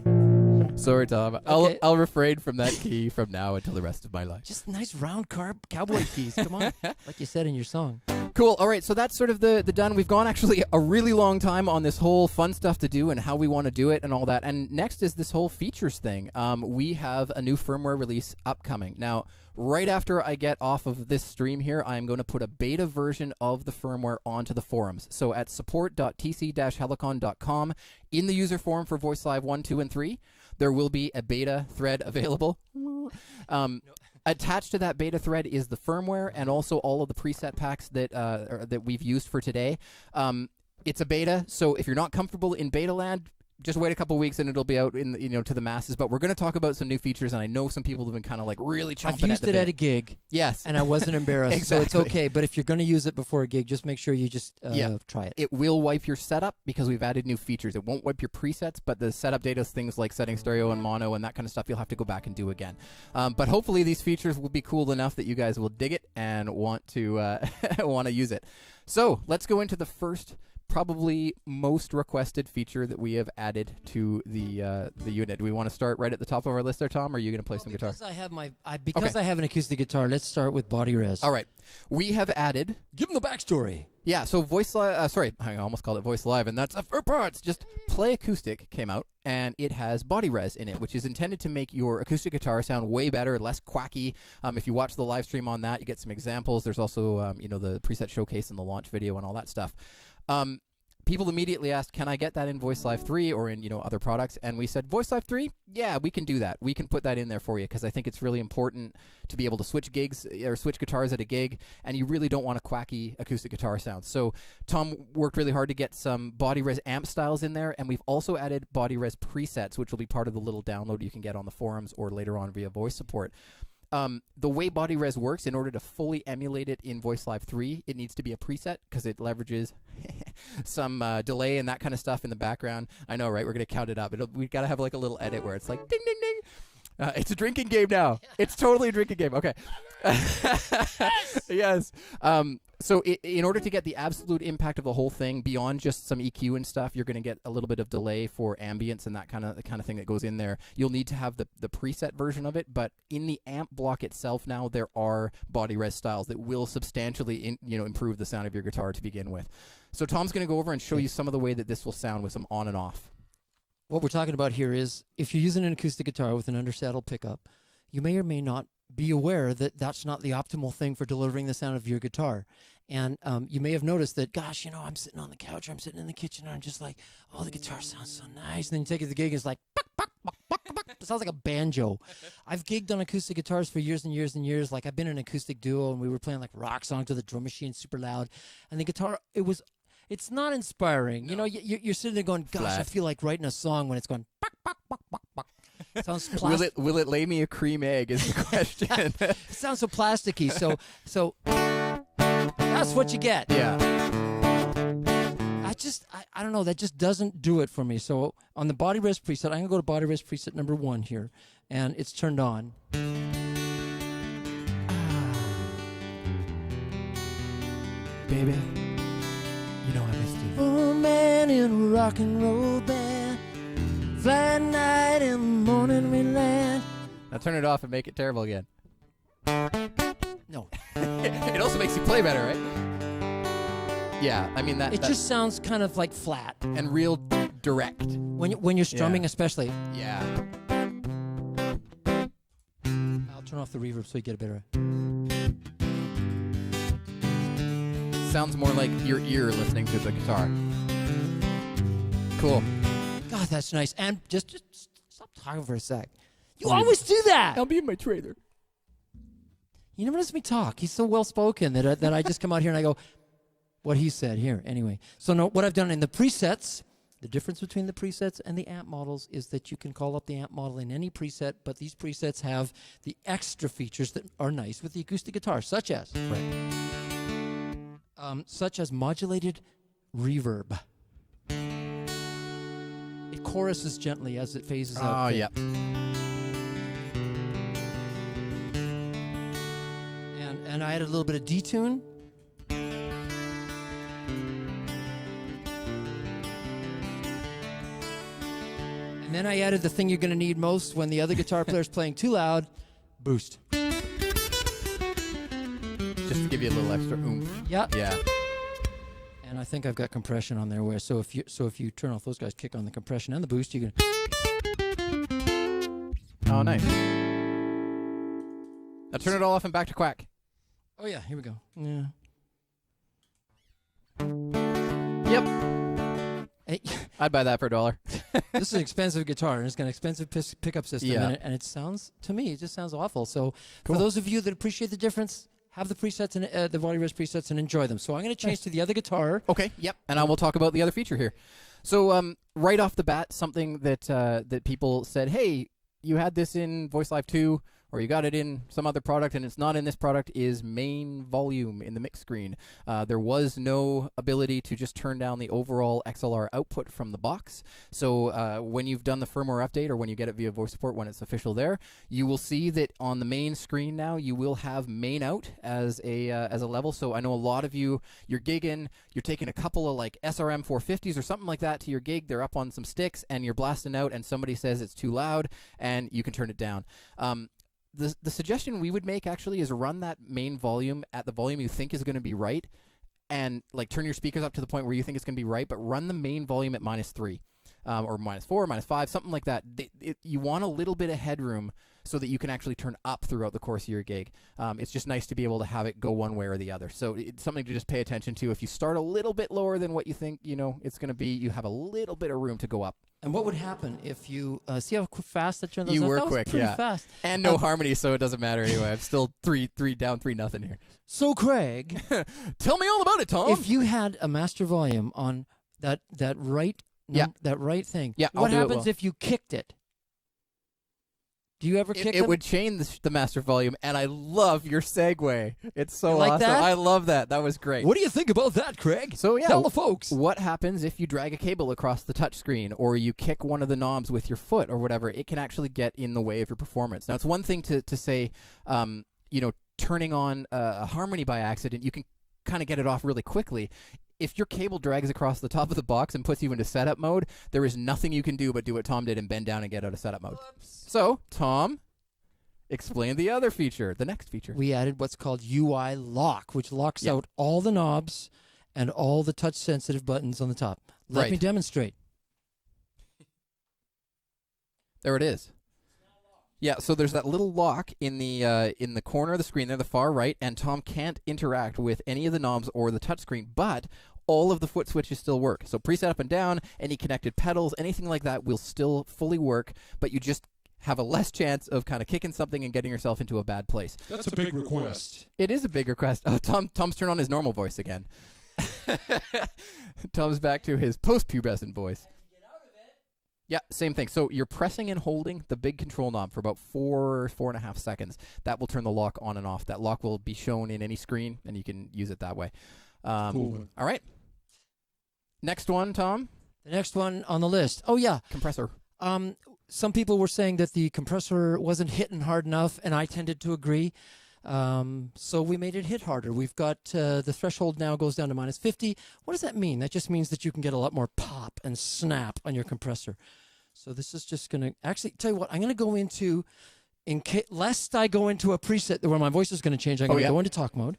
Sorry, Tom. Okay. I'll refrain from that key from now until the rest of my life. Just nice round cowboy keys. Come on, like you said in your song. Cool. All right, so that's sort of the done. We've gone actually a really long time on this whole fun stuff to do and how we want to do it and all that. And next is this whole features thing. We have a new firmware release upcoming. Now, right after I get off of this stream here, I'm going to put a beta version of the firmware onto the forums. So at support.tc-helicon.com, in the user forum for VoiceLive 1, 2, and 3, there will be a beta thread available. Attached to that beta thread is the firmware and also all of the preset packs that we've used for today. It's a beta, so if you're not comfortable in beta land, just wait a couple weeks and it'll be out in to the masses. But we're going to talk about some new features, and I know some people have been kind of like really chomping I've used at the it bit. at a gig. Yes, and I wasn't embarrassed, so it's okay. But if you're going to use it before a gig, just make sure you just try it. It will wipe your setup because we've added new features. It won't wipe your presets, but the setup data, things like setting stereo and mono and that kind of stuff, you'll have to go back and do again. But hopefully these features will be cool enough that you guys will dig it and want to use it. So let's go into the first, probably most requested feature that we have added to the unit. Do we want to start right at the top of our list there, Tom, or are you going to play some guitar? Because I have an acoustic guitar, let's start with body res. All right. We have added... Give them the backstory. Yeah, so VoiceLive... I almost called it VoiceLive, and that's for parts. Just Play Acoustic came out, and it has body res in it, which is intended to make your acoustic guitar sound way better, less quacky. If you watch the live stream on that, you get some examples. There's also, the preset showcase and the launch video and all that stuff. People immediately asked, can I get that in VoiceLive 3 or in, other products? And we said, VoiceLive 3? Yeah, we can do that. We can put that in there for you because I think it's really important to be able to switch gigs or switch guitars at a gig, and you really don't want a quacky acoustic guitar sound. So Tom worked really hard to get some body res amp styles in there, and we've also added body res presets, which will be part of the little download you can get on the forums or later on via voice support. The way body res works, in order to fully emulate it in VoiceLive 3, it needs to be a preset because it leverages some delay and that kind of stuff in the background. I know, right? We're going to count it up. We've got to have like a little edit where it's like ding, ding, ding. It's a drinking game now. It's totally a drinking game. Okay. Yes. So in order to get the absolute impact of the whole thing beyond just some EQ and stuff, you're going to get a little bit of delay for ambience and that kind of thing that goes in there. You'll need to have the preset version of it, but in the amp block itself now, there are body res styles that will substantially improve the sound of your guitar to begin with. So Tom's going to go over and show you some of the way that this will sound with some on and off. What we're talking about here is if you're using an acoustic guitar with an undersaddle pickup, you may or may not be aware that that's not the optimal thing for delivering the sound of your guitar. And you may have noticed that, gosh, I'm sitting on the couch or I'm sitting in the kitchen and I'm just like, oh, the guitar sounds so nice. And then you take it to the gig and it's like, buck, buck, buck, buck, buck. It sounds like a banjo. I've gigged on acoustic guitars for years and years and years. Like I've been in an acoustic duo and we were playing like rock songs to the drum machine super loud. And the guitar, it's not inspiring. No. You're sitting there going, gosh, Flat. I feel like writing a song when it's going, buck, buck, buck, buck, buck. It sounds plastic. Will it lay me a cream egg is the question. It sounds so plasticky. So that's what you get. Yeah. I don't know. That just doesn't do it for me. So on the body res preset, I'm going to go to body res preset number 1 here. And it's turned on. Baby, I missed you. Oh, man in a rock and roll band. Flat night in the morning we land. Now turn it off and make it terrible again. No. It also makes you play better, right? Yeah, I mean that. It just sounds kind of like flat. And real direct. When you're strumming, especially. Yeah. I'll turn off the reverb so you get a better. Sounds more like your ear listening to the guitar. Cool. God, that's nice. And just stop talking for a sec. You always do that. I'll be in my trailer. He never lets me talk. He's so well spoken that I just come out here and I go, what he said here. Anyway, so no, what I've done in the presets, the difference between the presets and the amp models is that you can call up the amp model in any preset, but these presets have the extra features that are nice with the acoustic guitar, such as modulated reverb. It choruses gently as it phases out. Oh, yeah. And I added a little bit of detune. And then I added the thing you're going to need most when the other guitar player's playing too loud, boost. Just to give you a little extra oomph. Yep. Yeah. And I think I've got compression on there where so if you turn off those guys, kick on the compression and the boost, you can. Oh, nice. Now turn it all off and back to Quack. Oh yeah, here we go. Yeah. Yep. Hey, I'd buy that for $1. this is an expensive guitar and it's got an expensive pickup system Yeah. in it, and it sounds to me it just sounds awful. So Cool. for those of you that appreciate the difference, have the presets and the volume res presets and enjoy them. So I'm going to change to the other guitar. Okay. Yep. And I will talk about the other feature here. So right off the bat, something that that people said, hey, you had this in VoiceLive 2, or you got it in some other product and it's not in this product, is main volume in the mix screen. There was no ability to just turn down the overall XLR output from the box. So when you've done the firmware update or when you get it via voice support when it's official there, you will see that on the main screen now you will have main out as a level. So I know a lot of you're gigging, you're taking a couple of like SRM 450s or something like that to your gig, they're up on some sticks and you're blasting out and somebody says it's too loud and you can turn it down. The suggestion we would make actually is run that main volume at the volume you think is going to be right, and like turn your speakers up to the point where you think it's going to be right, but run the main volume at -3 or -4, -5, something like that. You want a little bit of headroom so that you can actually turn up throughout the course of your gig. It's just nice to be able to have it go one way or the other. So it's something to just pay attention to. If you start a little bit lower than what you think it's going to be, you have a little bit of room to go up. And what would happen if you see how fast I turned those You off? were That was quick, pretty yeah. fast. And no harmony, so it doesn't matter anyway. I'm still three down, 3-0 here. So Craig, Tell me all about it, Tom. if you had a master volume on that right that right thing, Yeah, I'll what do it happens well. if you kicked it? Do you ever kick It them? would change the master volume, and I love your segue. It's so You like awesome. that? I love that. That was great. What do you think about that, Craig? So yeah, Tell the folks. what happens if you drag a cable across the touchscreen or you kick one of the knobs with your foot or whatever? It can actually get in the way of your performance. Now, it's one thing to say, turning on a harmony by accident, you can kind of get it off really quickly. If your cable drags across the top of the box and puts you into setup mode, there is nothing you can do but do what Tom did and bend down and get out of setup mode. So, Tom, explain the other feature, the next feature. We added what's called UI lock, which locks Yeah. out all the knobs and all the touch-sensitive buttons on the top. Let Right. me demonstrate. There it is. Yeah, so there's that little lock in the corner of the screen there, the far right, and Tom can't interact with any of the knobs or the touchscreen, but all of the foot switches still work. So preset up and down, any connected pedals, anything like that will still fully work, but you just have a less chance of kind of kicking something and getting yourself into a bad place. That's a big request. It is a big request. Oh, Tom's turned on his normal voice again. Tom's back to his post-pubescent voice. Yeah, same thing. So you're pressing and holding the big control knob for about 4.5 seconds. That will turn the lock on and off. That lock will be shown in any screen, and you can use it that way. Cool. All right. Next one, Tom. The next one on the list. Oh, yeah. Compressor. Some people were saying that the compressor wasn't hitting hard enough, and I tended to agree. So we made it hit harder. We've got the threshold now goes down to -50. What does that mean? That just means that you can get a lot more pop and snap on your compressor. So this is just going to actually tell you what, I'm going to go into, lest I go into a preset where my voice is going to change, I'm going to go into talk mode.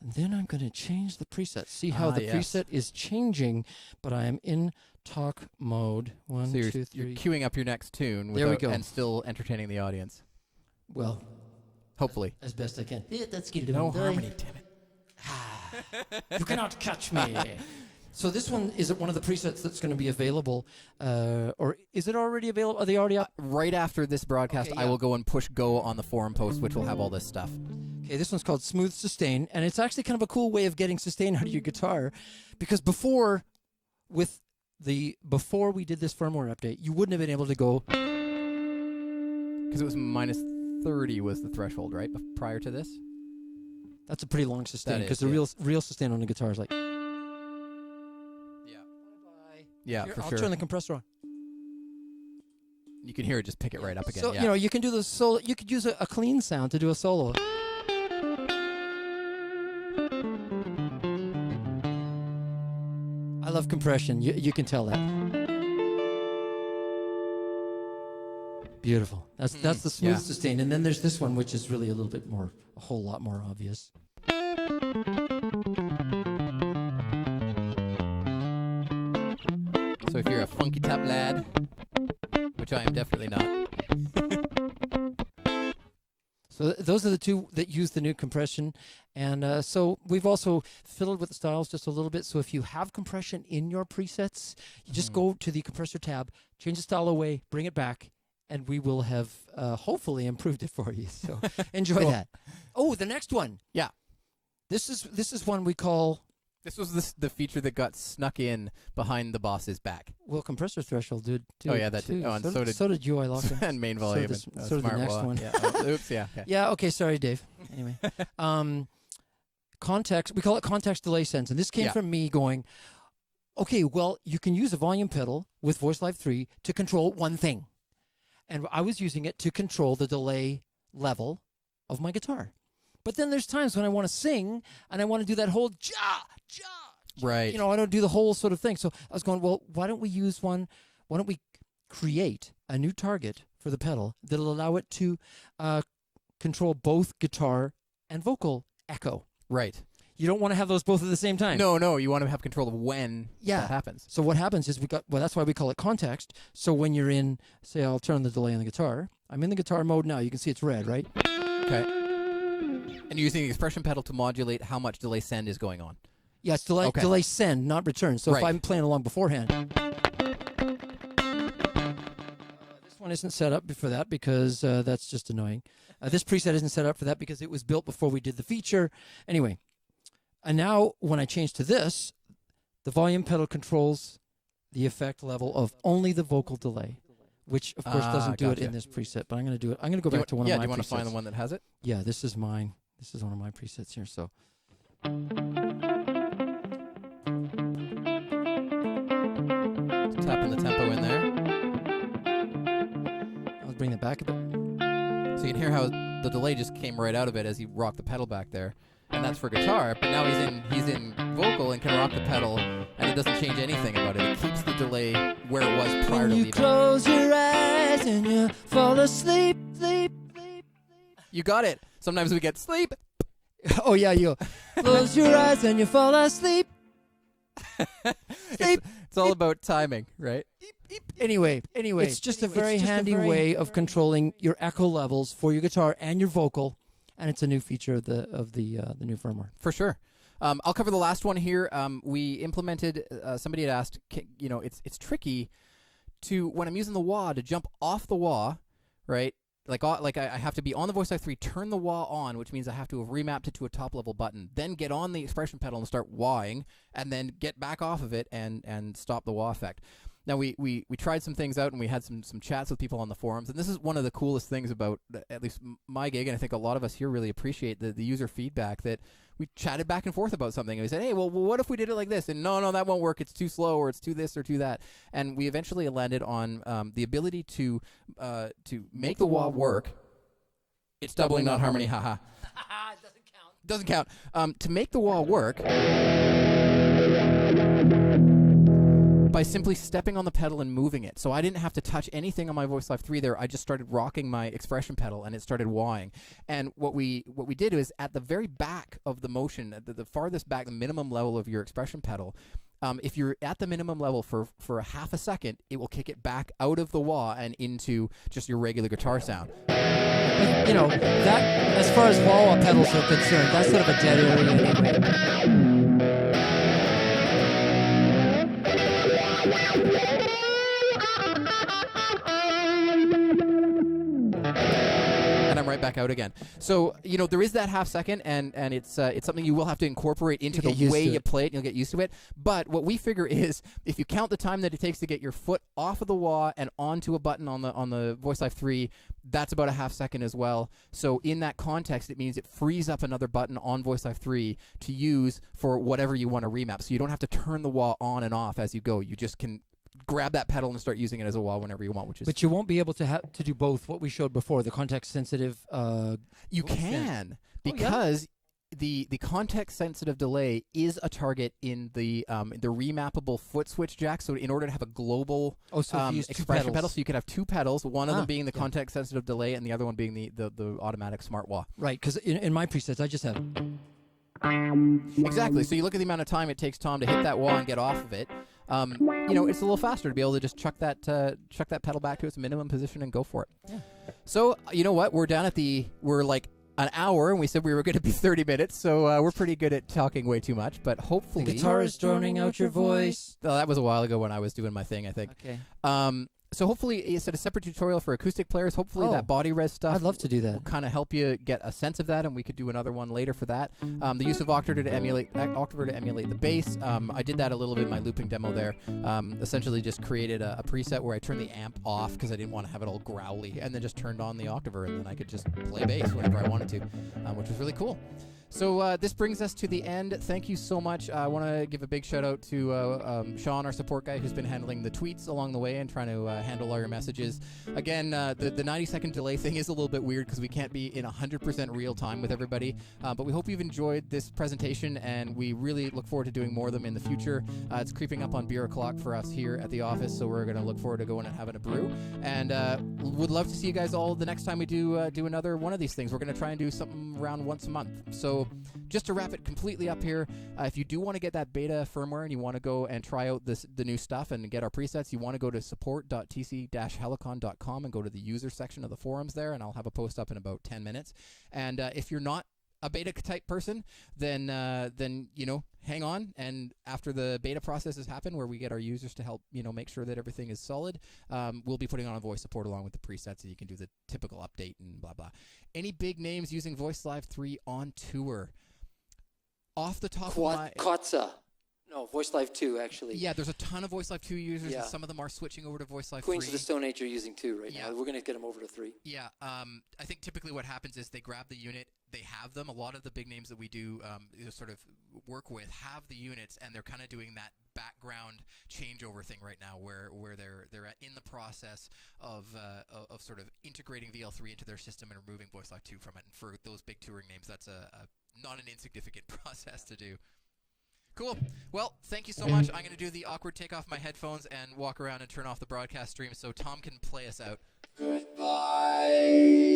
And then I'm going to change the preset. See how the preset is changing, but I am in talk mode. One, So two, three. you're queuing up your next tune There we go. and still entertaining the audience. Well, Hopefully. as best I can. Let's get it No on. harmony, damn it. You cannot catch me. So this one is one of the presets that's going to be available, or is it already available? Are they already up? Right after this broadcast, Okay, I yeah. will go and push go on the forum post, which will have all this stuff. Okay, this one's called Smooth Sustain, and it's actually kind of a cool way of getting sustain out of your guitar, because before we did this firmware update, you wouldn't have been able to go. Because it was -30 was the threshold, right? Prior to this? That's a pretty long sustain, That because is, the yeah. real sustain on the guitar is like. Yeah. Yeah, Here, for I'll sure. turn the compressor on. You can hear it just pick it right up again. So yeah. you can do the solo. You could use a clean sound to do a solo. I love compression. You can tell that. Beautiful. That's the smooth Yeah. sustain. And then there's this one, which is really a whole lot more obvious. So if you're a funky top lad, which I am definitely not. So those are the two that use the new compression. And so we've also fiddled with the styles just a little bit. So if you have compression in your presets, you just go to the compressor tab, change the style away, bring it back, and we will have hopefully improved it for you. So enjoy that. Oh, the next one. Yeah. This is one we call... This was the feature that got snuck in behind the boss's back. Well, compressor threshold did too. Oh, yeah, that did. Oh, and so did UI lock-in. and main volume. So and, did the smart next wah. one. Yeah. Oh, oops, yeah. Okay. Yeah, okay, sorry, Dave. Anyway. Context, we call it context delay sense. And this came from me going, okay, well, you can use a volume pedal with VoiceLive 3 to control one thing. And I was using it to control the delay level of my guitar. But then there's times when I want to sing and I want to do that whole ja. Right. You know, I don't do the whole sort of thing. So I was going, well, why don't we use one? Why don't we create a new target for the pedal that'll allow it to control both guitar and vocal echo? Right. You don't want to have those both at the same time. No, you want to have control of when that happens. So what happens is that's why we call it context. So when you're in, say, I'll turn on the delay on the guitar. I'm in the guitar mode now. You can see it's red, right? Okay. And you're using the expression pedal to modulate how much delay send is going on. Yeah, it's delay send, not return. So if I'm playing along beforehand. This one isn't set up for that because that's just annoying. This preset isn't set up for that because it was built before we did the feature. Anyway, and now when I change to this, the volume pedal controls the effect level of only the vocal delay, which of course doesn't do it in this preset, but I'm going to do it. I'm going to go back to one of my presets. Yeah, do you want to find the one that has it? Yeah, this is mine. This is one of my presets here, so. Tapping the tempo in there. I'll bring it back a bit. So you can hear how the delay just came right out of it as he rocked the pedal back there. And that's for guitar, but now he's in vocal and can rock the pedal, and it doesn't change anything about it. It keeps the delay where it was prior to leaving. You close your eyes and you fall asleep, sleep. You got it. Sometimes we get sleep. Oh yeah, you close your eyes and you fall asleep. It's all about timing, right? Anyway, it's just a very handy way of controlling your echo levels for your guitar and your vocal. And it's a new feature of the new firmware. For sure. I'll cover the last one here. We implemented. Somebody had asked. It's tricky to when I'm using the wah to jump off the wah, right? Like I have to be on the VoiceLive 3, turn the wah on, which means I have to have remapped it to a top level button, then get on the expression pedal and start wahing, and then get back off of it and stop the wah effect. Now, we tried some things out, and we had some chats with people on the forums, and this is one of the coolest things about at least my gig, and I think a lot of us here really appreciate the user feedback that we chatted back and forth about something, and we said, hey, well, what if we did it like this? And no, that won't work. It's too slow, or it's too this or too that. And we eventually landed on the ability to make the wah work. It's doubling, not harmony, haha. Doesn't count. To make the wah work by simply stepping on the pedal and moving it. So I didn't have to touch anything on my VoiceLive 3 there. I just started rocking my expression pedal, and it started wahing. And what we did is at the very back of the motion, at the farthest back, the minimum level of your expression pedal, if you're at the minimum level for a half a second, it will kick it back out of the wah and into just your regular guitar sound. You know, that as far as wah pedals are concerned, that's sort of a dead area anyway. And I'm right back out again. So, there is that half second, and it's something you will have to incorporate into the way you play it, and you'll get used to it. But what we figure is, if you count the time that it takes to get your foot off of the wah and onto a button on the VoiceLive 3, that's about a half second as well. So in that context, it means it frees up another button on VoiceLive 3 to use for whatever you want to remap. So you don't have to turn the wah on and off as you go. You just can grab that pedal and start using it as a wah whenever you want, But you won't be able to do both. What we showed before, the context sensitive. You can because the context sensitive delay is a target in the remappable foot switch jack. So in order to have a global if you use two expression pedal, pedals. so you could have two pedals, one of them being the yeah. context sensitive delay and the other one being the automatic smart wah. Right, because in my presets, I just have... Exactly. So you look at the amount of time it takes Tom to hit that wah and get off of it. You know, it's a little faster to be able to just chuck that pedal back to its minimum position and go for it. Yeah. So you know what? We're like an hour, and we said we were going to be 30 minutes, so we're pretty good at talking way too much. But hopefully, The guitar is droning out your voice. Oh, that was a while ago when I was doing my thing, I think. Okay. So hopefully, it's a separate tutorial for acoustic players. Hopefully, that body res stuff. I'd love to do that. Will kind of help you get a sense of that, and we could do another one later for that. The use of Octaver to emulate the bass. I did that a little bit in my looping demo there. Essentially, just created a preset where I turned the amp off because I didn't want to have it all growly, and then just turned on the Octaver, and then I could just play bass whenever I wanted to, which was really cool. So this brings us to the end. Thank you so much. I want to give a big shout out to Sean, our support guy, who's been handling the tweets along the way and trying to handle all your messages. Again, the 90-second delay thing is a little bit weird because we can't be in 100% real time with everybody. But we hope you've enjoyed this presentation, and we really look forward to doing more of them in the future. It's creeping up on beer o'clock for us here at the office, so we're going to look forward to going and having a brew. And would love to see you guys all the next time we do another one of these things. We're going to try and do something around once a month. So just to wrap it completely up here, if you do want to get that beta firmware and you want to go and try out the new stuff and get our presets, you want to go to support.tc-helicon.com and go to the user section of the forums there, and I'll have a post up in about 10 minutes. And if you're not a beta type person, then you know, hang on, and after the beta processes happen where we get our users to help, you know, make sure that everything is solid, we'll be putting on a voice support along with the presets, so you can do the typical update and blah blah. Any big names using VoiceLive 3 on tour? Off the top of my... Kotza. No, VoiceLive 2, actually. Yeah, there's a ton of VoiceLive 2 users, Yeah. and some of them are switching over to VoiceLive 3. Queens of the Stone Age are using 2 right Yeah. now. We're going to get them over to 3. Yeah, I think typically what happens is they grab the unit, they have them. A lot of the big names that we do sort of work with have the units, and they're kind of doing that background changeover thing right now, where they're in the process of sort of integrating VL3 into their system and removing VoiceLive 2 from it. And for those big touring names, that's not an insignificant process to do. Cool. Well, thank you so much. I'm going to do the awkward take off my headphones and walk around and turn off the broadcast stream so Tom can play us out. Goodbye.